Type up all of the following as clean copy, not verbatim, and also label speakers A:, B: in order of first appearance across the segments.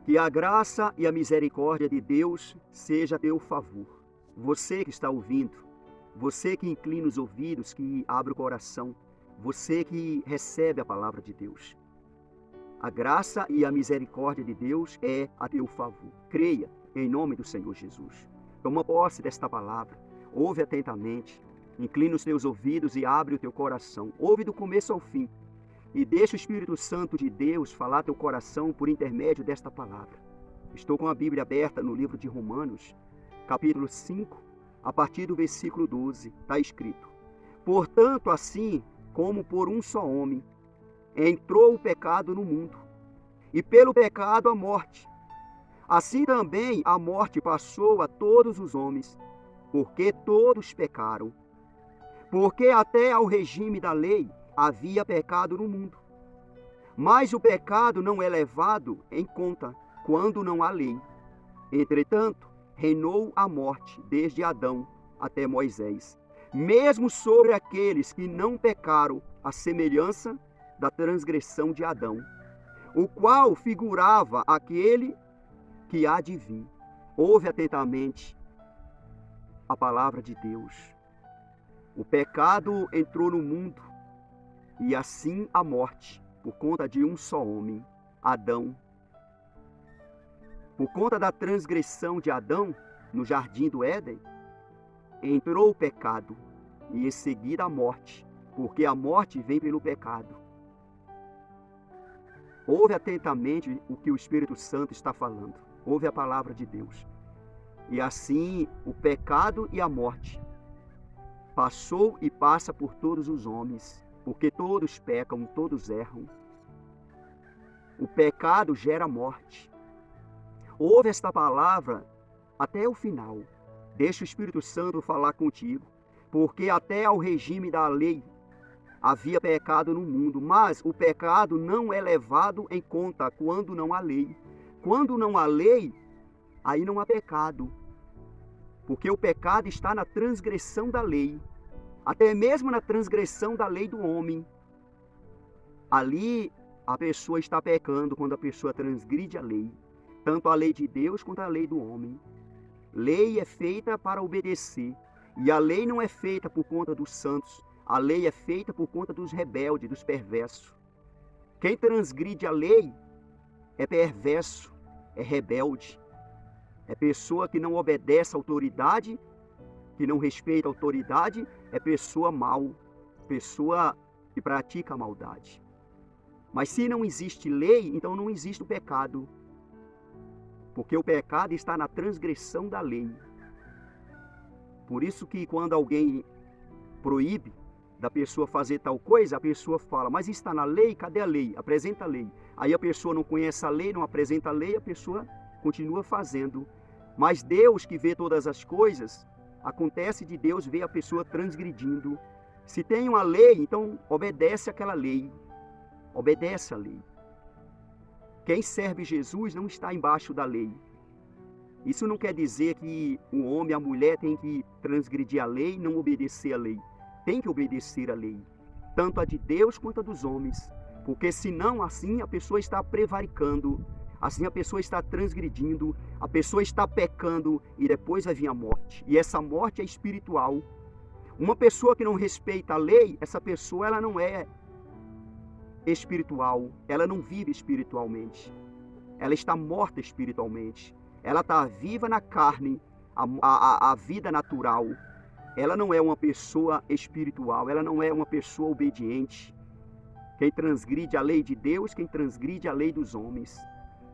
A: Que a graça e a misericórdia de Deus seja a teu favor. Você que está ouvindo, você que inclina os ouvidos, que abre o coração, você que recebe a palavra de Deus. A graça e a misericórdia de Deus é a teu favor. Creia em nome do Senhor Jesus. Toma posse desta palavra. Ouve atentamente. Inclina os teus ouvidos e abre o teu coração. Ouve do começo ao fim. E deixa o Espírito Santo de Deus falar teu coração por intermédio desta palavra. Estou com a Bíblia aberta no livro de Romanos, capítulo 5, a partir do versículo 12, está escrito: Portanto, assim como por um só homem entrou o pecado no mundo, e pelo pecado a morte, assim também a morte passou a todos os homens, porque todos pecaram. Porque até ao regime da lei havia pecado no mundo. Mas o pecado não é levado em conta quando não há lei. Entretanto, reinou a morte desde Adão até Moisés, mesmo sobre aqueles que não pecaram, à semelhança da transgressão de Adão, o qual figurava aquele que há de vir. Ouve atentamente a palavra de Deus. O pecado entrou no mundo, e assim a morte, por conta de um só homem, Adão. Por conta da transgressão de Adão, no jardim do Éden, entrou o pecado, e em seguida a morte, porque a morte vem pelo pecado. Ouve atentamente o que o Espírito Santo está falando. Ouve a palavra de Deus. E assim o pecado e a morte passou e passa por todos os homens, porque todos pecam, todos erram. O pecado gera morte. Ouve esta palavra até o final. Deixa o Espírito Santo falar contigo, porque até ao regime da lei havia pecado no mundo, mas o pecado não é levado em conta quando não há lei. Quando não há lei, aí não há pecado, porque o pecado está na transgressão da lei, até mesmo na transgressão da lei do homem. Ali a pessoa está pecando quando a pessoa transgride a lei, tanto a lei de Deus quanto a lei do homem. Lei é feita para obedecer, e a lei não é feita por conta dos santos, a lei é feita por conta dos rebeldes, dos perversos. Quem transgride a lei é perverso, é rebelde, é pessoa que não obedece à autoridade, que não respeita a autoridade, é pessoa mau, pessoa que pratica a maldade. Mas se não existe lei, então não existe o pecado, porque o pecado está na transgressão da lei. Por isso que quando alguém proíbe da pessoa fazer tal coisa, a pessoa fala, mas está na lei? Cadê a lei? Apresenta a lei. Aí a pessoa não conhece a lei, não apresenta a lei, a pessoa continua fazendo. Mas Deus, que vê todas as coisas, acontece de Deus ver a pessoa transgredindo. Se tem uma lei, então obedece àquela lei. Obedece à lei. Quem serve Jesus não está embaixo da lei. Isso não quer dizer que o homem e a mulher têm que transgredir a lei e não obedecer a lei. Tem que obedecer a lei, tanto a de Deus quanto a dos homens. Porque senão, assim, a pessoa está prevaricando, assim a pessoa está transgredindo, a pessoa está pecando e depois vai vir a morte. E essa morte é espiritual. Uma pessoa que não respeita a lei, essa pessoa ela não é espiritual, ela não vive espiritualmente, ela está morta espiritualmente, ela está viva na carne, a vida natural, ela não é uma pessoa espiritual, ela não é uma pessoa obediente. Quem transgride a lei de Deus, quem transgride a lei dos homens.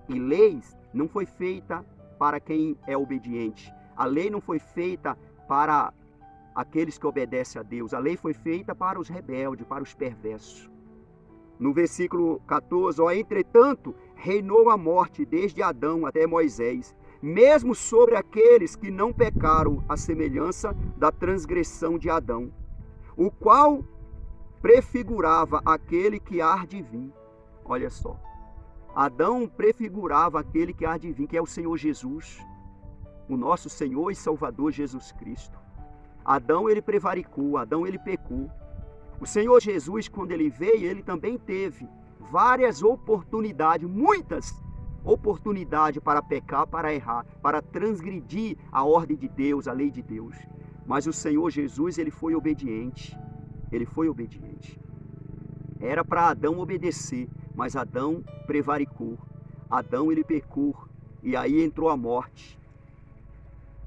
A: E leis não foi feita para quem é obediente, a lei não foi feita para aqueles que obedecem a Deus, a lei foi feita para os rebeldes, para os perversos. No versículo 14, entretanto, reinou a morte desde Adão até Moisés, mesmo sobre aqueles que não pecaram, à semelhança da transgressão de Adão, o qual prefigurava aquele que há de vir. Olha só, Adão prefigurava aquele que há de vir, que é o Senhor Jesus, o nosso Senhor e Salvador Jesus Cristo. Adão, ele prevaricou, Adão, ele pecou. O Senhor Jesus, quando ele veio, ele também teve várias oportunidades, muitas, oportunidade para pecar, para errar, para transgredir a ordem de Deus, a lei de Deus. Mas o Senhor Jesus, ele foi obediente. Ele foi obediente. Era para Adão obedecer, mas Adão prevaricou. Adão, ele pecou. E aí entrou a morte.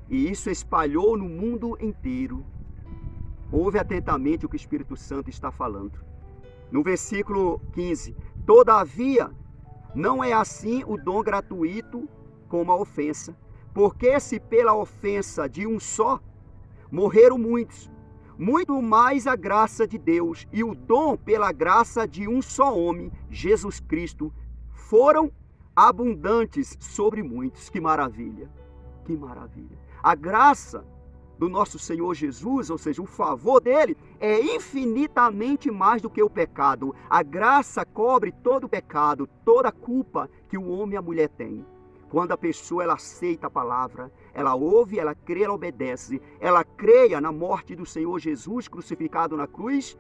A: E isso espalhou no mundo inteiro. Ouve atentamente o que o Espírito Santo está falando. No versículo 15. Todavia, não é assim o dom gratuito como a ofensa. Porque se pela ofensa de um só morreram muitos, muito mais a graça de Deus e o dom pela graça de um só homem, Jesus Cristo, foram abundantes sobre muitos. Que maravilha! Que maravilha! A graça do nosso Senhor Jesus, ou seja, o favor dele, é infinitamente mais do que o pecado. A graça cobre todo o pecado, toda a culpa que o homem e a mulher têm. Quando a pessoa ela aceita a palavra, ela ouve, ela crê, ela obedece, ela creia na morte do Senhor Jesus crucificado na cruz,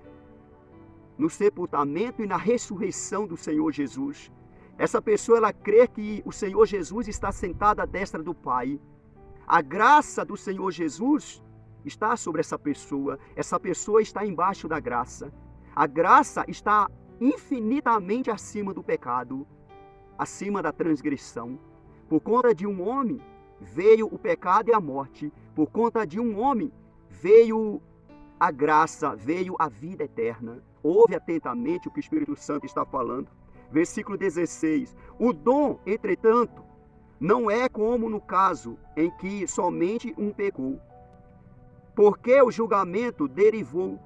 A: no sepultamento e na ressurreição do Senhor Jesus. Essa pessoa ela crê que o Senhor Jesus está sentado à destra do Pai. A graça do Senhor Jesus está sobre essa pessoa está embaixo da graça. A graça está infinitamente acima do pecado, acima da transgressão. Por conta de um homem veio o pecado e a morte. Por conta de um homem veio a graça, veio a vida eterna. Ouve atentamente o que o Espírito Santo está falando. Versículo 16. O dom, entretanto, não é como no caso em que somente um pecou. Porque o julgamento derivou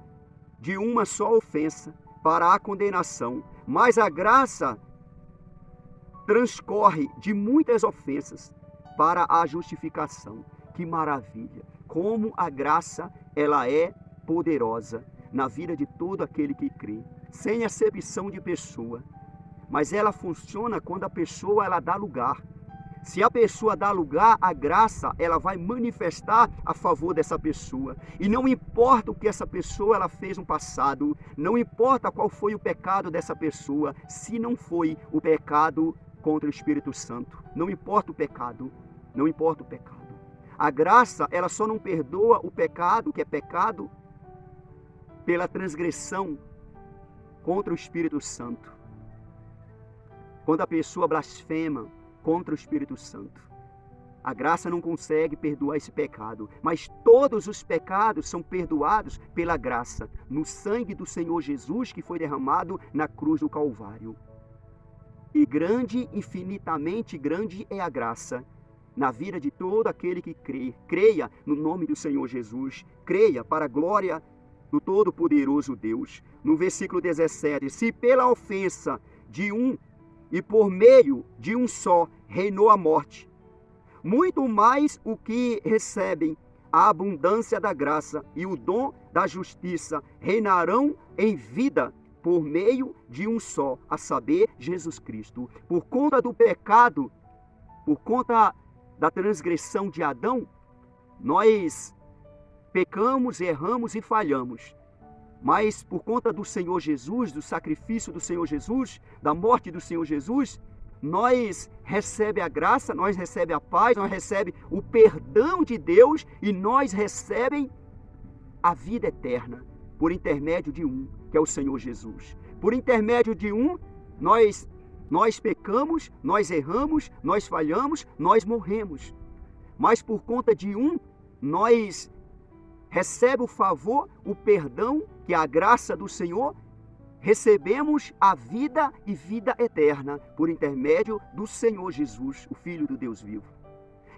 A: de uma só ofensa para a condenação, mas a graça transcorre de muitas ofensas para a justificação. Que maravilha! Como a graça ela é poderosa na vida de todo aquele que crê, sem acepção de pessoa. Mas ela funciona quando a pessoa ela dá lugar. Se a pessoa dá lugar, a graça ela vai manifestar a favor dessa pessoa. E não importa o que essa pessoa ela fez no passado, não importa qual foi o pecado dessa pessoa, se não foi o pecado contra o Espírito Santo. Não importa o pecado, não importa o pecado. A graça, ela só não perdoa o pecado, que é pecado, pela transgressão contra o Espírito Santo. Quando a pessoa blasfema contra o Espírito Santo. A graça não consegue perdoar esse pecado, mas todos os pecados são perdoados pela graça, no sangue do Senhor Jesus que foi derramado na cruz do Calvário. E grande, infinitamente grande é a graça na vida de todo aquele que crê. Creia no nome do Senhor Jesus, creia para a glória do Todo-Poderoso Deus. No versículo 17, se pela ofensa de um e por meio de um só reinou a morte, muito mais o que recebem a abundância da graça e o dom da justiça reinarão em vida por meio de um só, a saber, Jesus Cristo. Por conta do pecado, por conta da transgressão de Adão, nós pecamos, erramos e falhamos. Mas por conta do Senhor Jesus, do sacrifício do Senhor Jesus, da morte do Senhor Jesus, nós recebemos a graça, nós recebemos a paz, nós recebemos o perdão de Deus e nós recebemos a vida eterna por intermédio de um, que é o Senhor Jesus. Por intermédio de um, nós pecamos, nós erramos, nós falhamos, nós morremos. Mas por conta de um, nós recebemos o favor, o perdão, que é a graça do Senhor, recebemos a vida e vida eterna por intermédio do Senhor Jesus, o Filho do Deus vivo.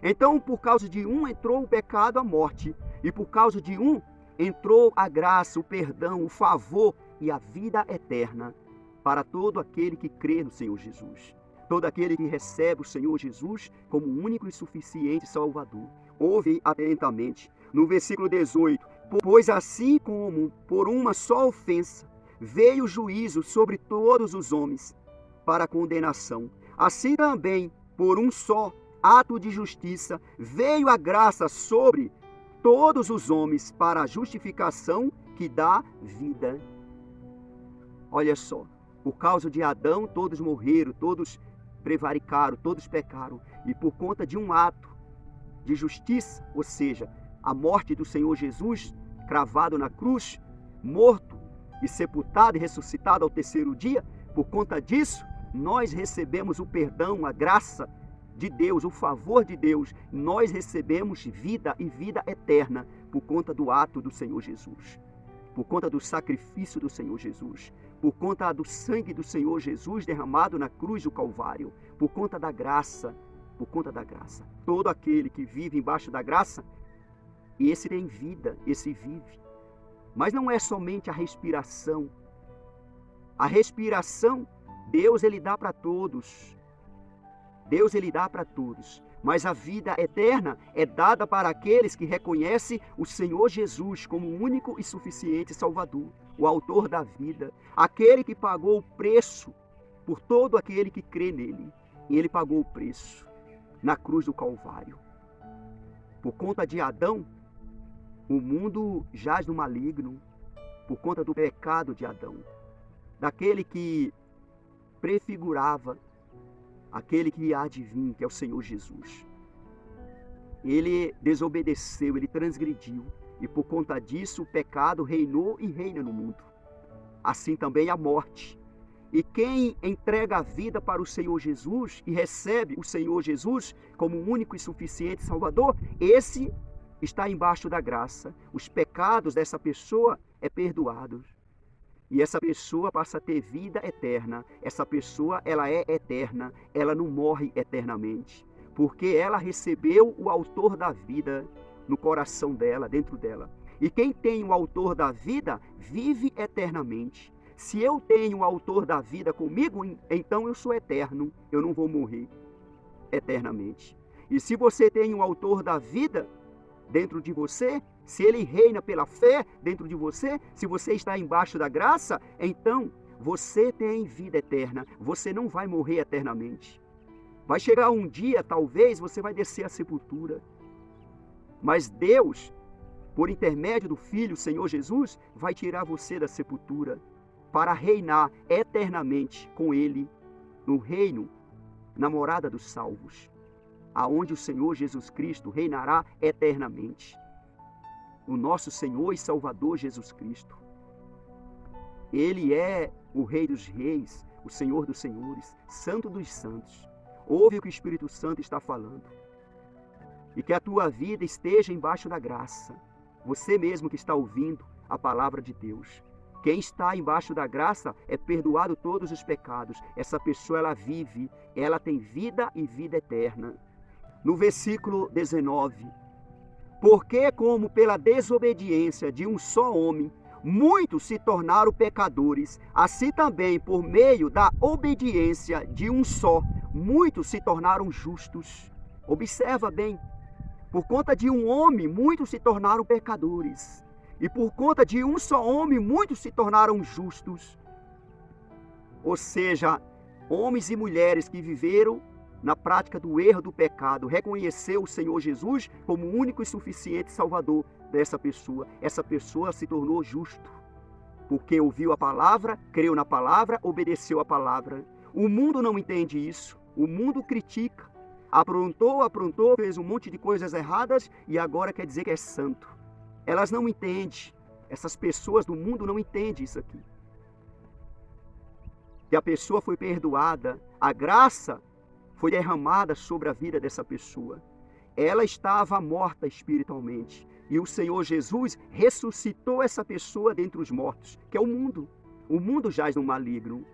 A: Então, por causa de um entrou o pecado, a morte, e por causa de um entrou a graça, o perdão, o favor e a vida eterna para todo aquele que crê no Senhor Jesus. Todo aquele que recebe o Senhor Jesus como único e suficiente Salvador. Ouve atentamente. No versículo 18, pois assim como por uma só ofensa veio o juízo sobre todos os homens para condenação, assim também por um só ato de justiça veio a graça sobre todos os homens para a justificação que dá vida. Olha só, por causa de Adão todos morreram, todos prevaricaram, todos pecaram. E por conta de um ato de justiça, ou seja, a morte do Senhor Jesus, cravado na cruz, morto e sepultado e ressuscitado ao terceiro dia, por conta disso, nós recebemos o perdão, a graça de Deus, o favor de Deus. Nós recebemos vida e vida eterna por conta do ato do Senhor Jesus, por conta do sacrifício do Senhor Jesus, por conta do sangue do Senhor Jesus derramado na cruz do Calvário, por conta da graça, por conta da graça. Todo aquele que vive embaixo da graça, esse tem vida, esse vive. Mas não é somente a respiração. A respiração, Deus ele dá para todos. Deus ele dá para todos. Mas a vida eterna é dada para aqueles que reconhecem o Senhor Jesus como o único e suficiente Salvador, o autor da vida, aquele que pagou o preço por todo aquele que crê nele. E ele pagou o preço na cruz do Calvário. Por conta de Adão, o mundo jaz no maligno, por conta do pecado de Adão, daquele que prefigurava aquele que há de vir, que é o Senhor Jesus. Ele desobedeceu, ele transgrediu, e por conta disso o pecado reinou e reina no mundo. Assim também a morte. E quem entrega a vida para o Senhor Jesus e recebe o Senhor Jesus como o único e suficiente Salvador, esse está embaixo da graça. Os pecados dessa pessoa é perdoados. E essa pessoa passa a ter vida eterna. Essa pessoa, ela é eterna. Ela não morre eternamente. Porque ela recebeu o autor da vida no coração dela, dentro dela. E quem tem o autor da vida, vive eternamente. Se eu tenho o autor da vida comigo, então eu sou eterno. Eu não vou morrer eternamente. E se você tem o autor da vida dentro de você, se ele reina pela fé dentro de você, se você está embaixo da graça, então você tem vida eterna. Você não vai morrer eternamente. Vai chegar um dia, talvez, você vai descer à sepultura. Mas Deus, por intermédio do Filho, o Senhor Jesus, vai tirar você da sepultura para reinar eternamente com Ele no reino, na morada dos salvos, aonde o Senhor Jesus Cristo reinará eternamente. O nosso Senhor e Salvador Jesus Cristo. Ele é o Rei dos Reis, o Senhor dos Senhores, Santo dos Santos. Ouve o que o Espírito Santo está falando. E que a tua vida esteja embaixo da graça. Você mesmo que está ouvindo a palavra de Deus. Quem está embaixo da graça é perdoado todos os pecados. Essa pessoa, ela vive, ela tem vida e vida eterna. No versículo 19. Porque como pela desobediência de um só homem, muitos se tornaram pecadores, assim também por meio da obediência de um só, muitos se tornaram justos. Observa bem, por conta de um homem, muitos se tornaram pecadores. E por conta de um só homem, muitos se tornaram justos. Ou seja, homens e mulheres que viveram na prática do erro do pecado, reconheceu o Senhor Jesus como o único e suficiente Salvador dessa pessoa. Essa pessoa se tornou justo, porque ouviu a palavra, creu na palavra, obedeceu a palavra. O mundo não entende isso. O mundo critica. Aprontou, fez um monte de coisas erradas e agora quer dizer que é santo. Elas não entendem. Essas pessoas do mundo não entendem isso aqui. Que a pessoa foi perdoada, a graça foi derramada sobre a vida dessa pessoa. Ela estava morta espiritualmente. E o Senhor Jesus ressuscitou essa pessoa dentre os mortos, que é o mundo. O mundo jaz no maligno.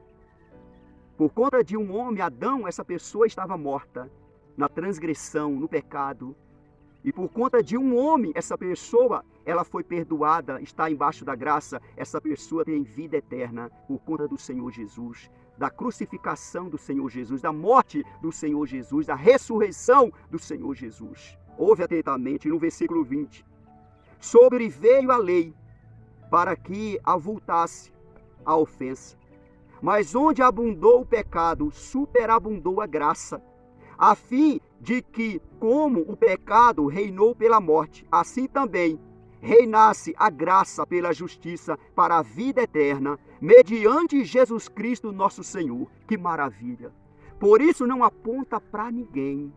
A: Por conta de um homem, Adão, essa pessoa estava morta na transgressão, no pecado. E por conta de um homem, essa pessoa, ela foi perdoada, está embaixo da graça. Essa pessoa tem vida eterna por conta do Senhor Jesus, da crucificação do Senhor Jesus, da morte do Senhor Jesus, da ressurreição do Senhor Jesus. Ouve atentamente no versículo 20. Sobreveio a lei para que avultasse a ofensa. Mas onde abundou o pecado, superabundou a graça, a fim de que, como o pecado reinou pela morte, assim também reinasse a graça pela justiça para a vida eterna, mediante Jesus Cristo nosso Senhor. Que maravilha! Por isso não aponta para ninguém.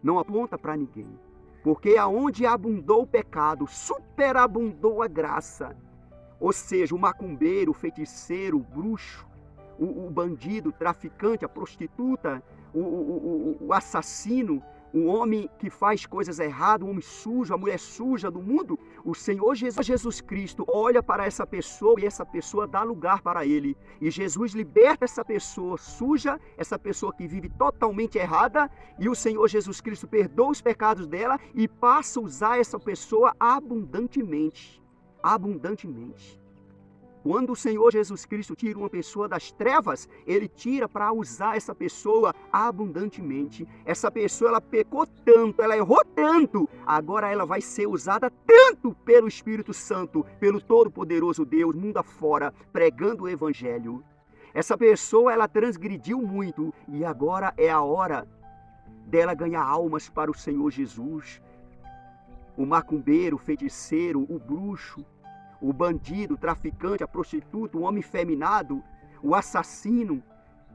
A: Não aponta para ninguém. Porque aonde abundou o pecado, superabundou a graça. Ou seja, o macumbeiro, o feiticeiro, o bruxo, o bandido, o traficante, a prostituta, o assassino, o homem que faz coisas erradas, o homem sujo, a mulher suja do mundo, o Senhor Jesus Cristo olha para essa pessoa e essa pessoa dá lugar para ele. E Jesus liberta essa pessoa suja, essa pessoa que vive totalmente errada, e o Senhor Jesus Cristo perdoa os pecados dela e passa a usar essa pessoa abundantemente. Abundantemente. Quando o Senhor Jesus Cristo tira uma pessoa das trevas, ele tira para usar essa pessoa abundantemente. Essa pessoa, ela pecou tanto, ela errou tanto, agora ela vai ser usada tanto pelo Espírito Santo, pelo Todo-Poderoso Deus, mundo afora, pregando o Evangelho. Essa pessoa, ela transgrediu muito e agora é a hora dela ganhar almas para o Senhor Jesus. O macumbeiro, o feiticeiro, o bruxo, o bandido, o traficante, a prostituta, o homem feminado, o assassino,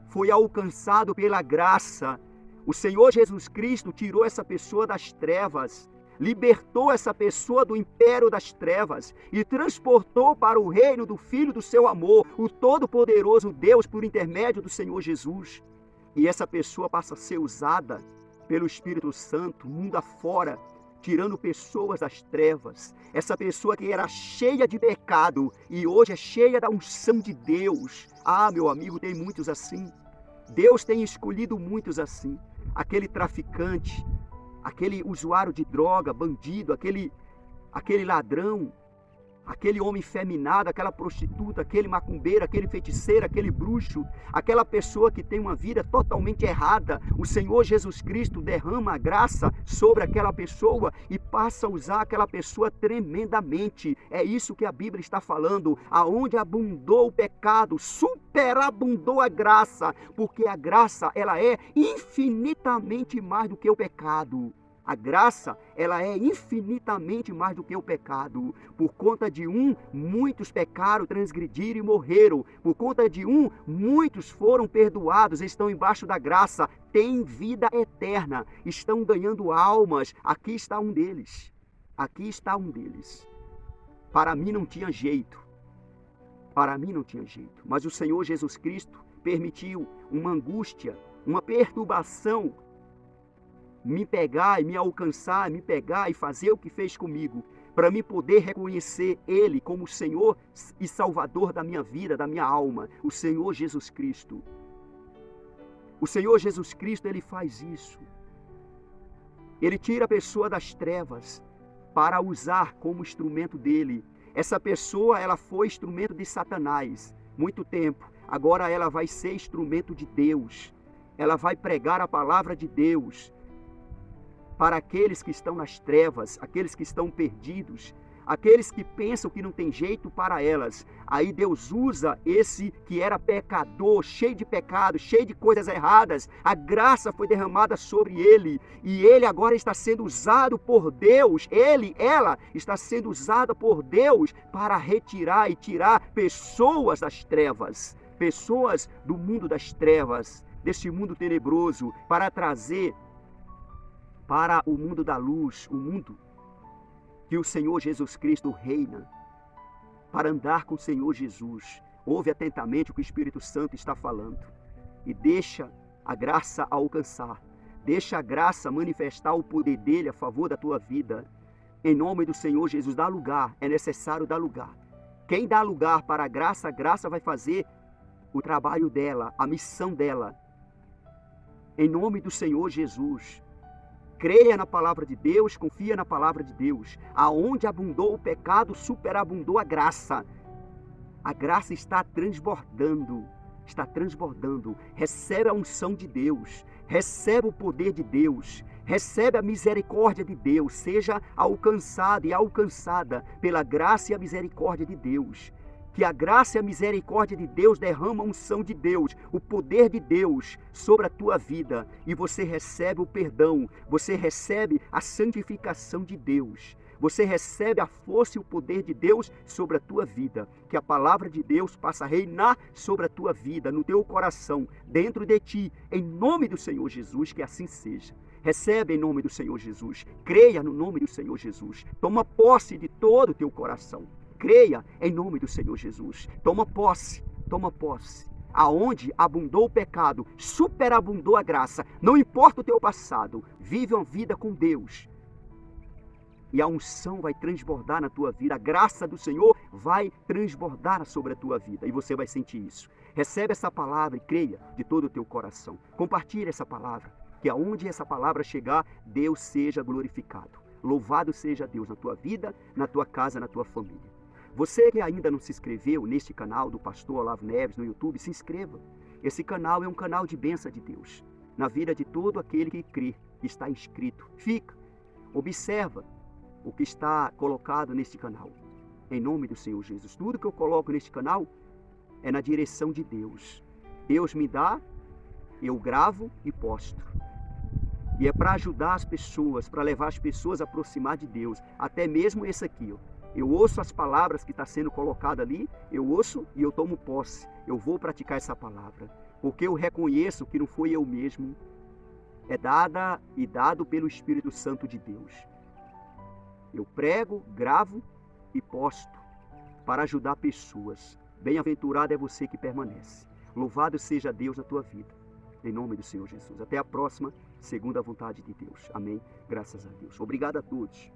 A: foi alcançado pela graça. O Senhor Jesus Cristo tirou essa pessoa das trevas, libertou essa pessoa do império das trevas e transportou para o reino do Filho do seu amor, o Todo-Poderoso Deus, por intermédio do Senhor Jesus. E essa pessoa passa a ser usada pelo Espírito Santo, mundo afora, tirando pessoas das trevas. Essa pessoa que era cheia de pecado e hoje é cheia da unção de Deus. Ah, meu amigo, tem muitos assim. Deus tem escolhido muitos assim. Aquele traficante, aquele usuário de droga, bandido, aquele ladrão, aquele homem feminado, aquela prostituta, aquele macumbeiro, aquele feiticeiro, aquele bruxo, aquela pessoa que tem uma vida totalmente errada. O Senhor Jesus Cristo derrama a graça sobre aquela pessoa e passa a usar aquela pessoa tremendamente. É isso que a Bíblia está falando. Aonde abundou o pecado, superabundou a graça, porque a graça, ela é infinitamente mais do que o pecado. A graça, ela é infinitamente mais do que o pecado. Por conta de um, muitos pecaram, transgrediram e morreram. Por conta de um, muitos foram perdoados, estão embaixo da graça, têm vida eterna, estão ganhando almas. Aqui está um deles. Aqui está um deles. Para mim não tinha jeito. Para mim não tinha jeito. Mas o Senhor Jesus Cristo permitiu uma angústia, uma perturbação, me pegar e me alcançar, me pegar e fazer o que fez comigo, para me poder reconhecer Ele como Senhor e Salvador da minha vida, da minha alma, o Senhor Jesus Cristo. O Senhor Jesus Cristo, Ele faz isso. Ele tira a pessoa das trevas para usar como instrumento dele. Essa pessoa, ela foi instrumento de Satanás muito tempo. Agora ela vai ser instrumento de Deus. Ela vai pregar a palavra de Deus para aqueles que estão nas trevas, aqueles que estão perdidos, aqueles que pensam que não tem jeito para elas. Aí Deus usa esse que era pecador, cheio de pecado, cheio de coisas erradas. A graça foi derramada sobre ele e ele agora está sendo usado por Deus. Ela está sendo usada por Deus para retirar e tirar pessoas das trevas, pessoas do mundo das trevas, desse mundo tenebroso, para trazer para o mundo da luz, o mundo que o Senhor Jesus Cristo reina, para andar com o Senhor Jesus. Ouve atentamente o que o Espírito Santo está falando e deixa a graça alcançar, deixa a graça manifestar o poder dele a favor da tua vida. Em nome do Senhor Jesus, dá lugar, é necessário dar lugar. Quem dá lugar para a graça vai fazer o trabalho dela, a missão dela. Em nome do Senhor Jesus, creia na palavra de Deus, confia na palavra de Deus. Aonde abundou o pecado, superabundou a graça. A graça está transbordando, está transbordando. Recebe a unção de Deus, recebe o poder de Deus, recebe a misericórdia de Deus. Seja alcançado e alcançada pela graça e a misericórdia de Deus. Que a graça e a misericórdia de Deus derrama a unção de Deus, o poder de Deus sobre a tua vida. E você recebe o perdão, você recebe a santificação de Deus. Você recebe a força e o poder de Deus sobre a tua vida. Que a palavra de Deus passe a reinar sobre a tua vida, no teu coração, dentro de ti, em nome do Senhor Jesus, que assim seja. Recebe em nome do Senhor Jesus. Creia no nome do Senhor Jesus. Toma posse de todo o teu coração. Creia em nome do Senhor Jesus. Toma posse, toma posse. Aonde abundou o pecado, superabundou a graça. Não importa o teu passado, vive uma vida com Deus. E a unção vai transbordar na tua vida. A graça do Senhor vai transbordar sobre a tua vida. E você vai sentir isso. Recebe essa palavra e creia de todo o teu coração. Compartilhe essa palavra. Que aonde essa palavra chegar, Deus seja glorificado. Louvado seja Deus na tua vida, na tua casa, na tua família. Você que ainda não se inscreveu neste canal do Pastor Olavo Neves no YouTube, se inscreva. Esse canal é um canal de bênção de Deus. Na vida de todo aquele que crê, que está inscrito. Fica, observa o que está colocado neste canal. Em nome do Senhor Jesus. Tudo que eu coloco neste canal é na direção de Deus. Deus me dá, eu gravo e posto. E é para ajudar as pessoas, para levar as pessoas a aproximar de Deus. Até mesmo esse aqui, ó. Eu ouço as palavras que está sendo colocada ali, eu ouço e eu tomo posse. Eu vou praticar essa palavra. Porque eu reconheço que não foi eu mesmo. É dada e dado pelo Espírito Santo de Deus. Eu prego, gravo e posto para ajudar pessoas. Bem-aventurado é você que permanece. Louvado seja Deus na tua vida. Em nome do Senhor Jesus. Até a próxima, segundo a vontade de Deus. Amém. Graças a Deus. Obrigado a todos.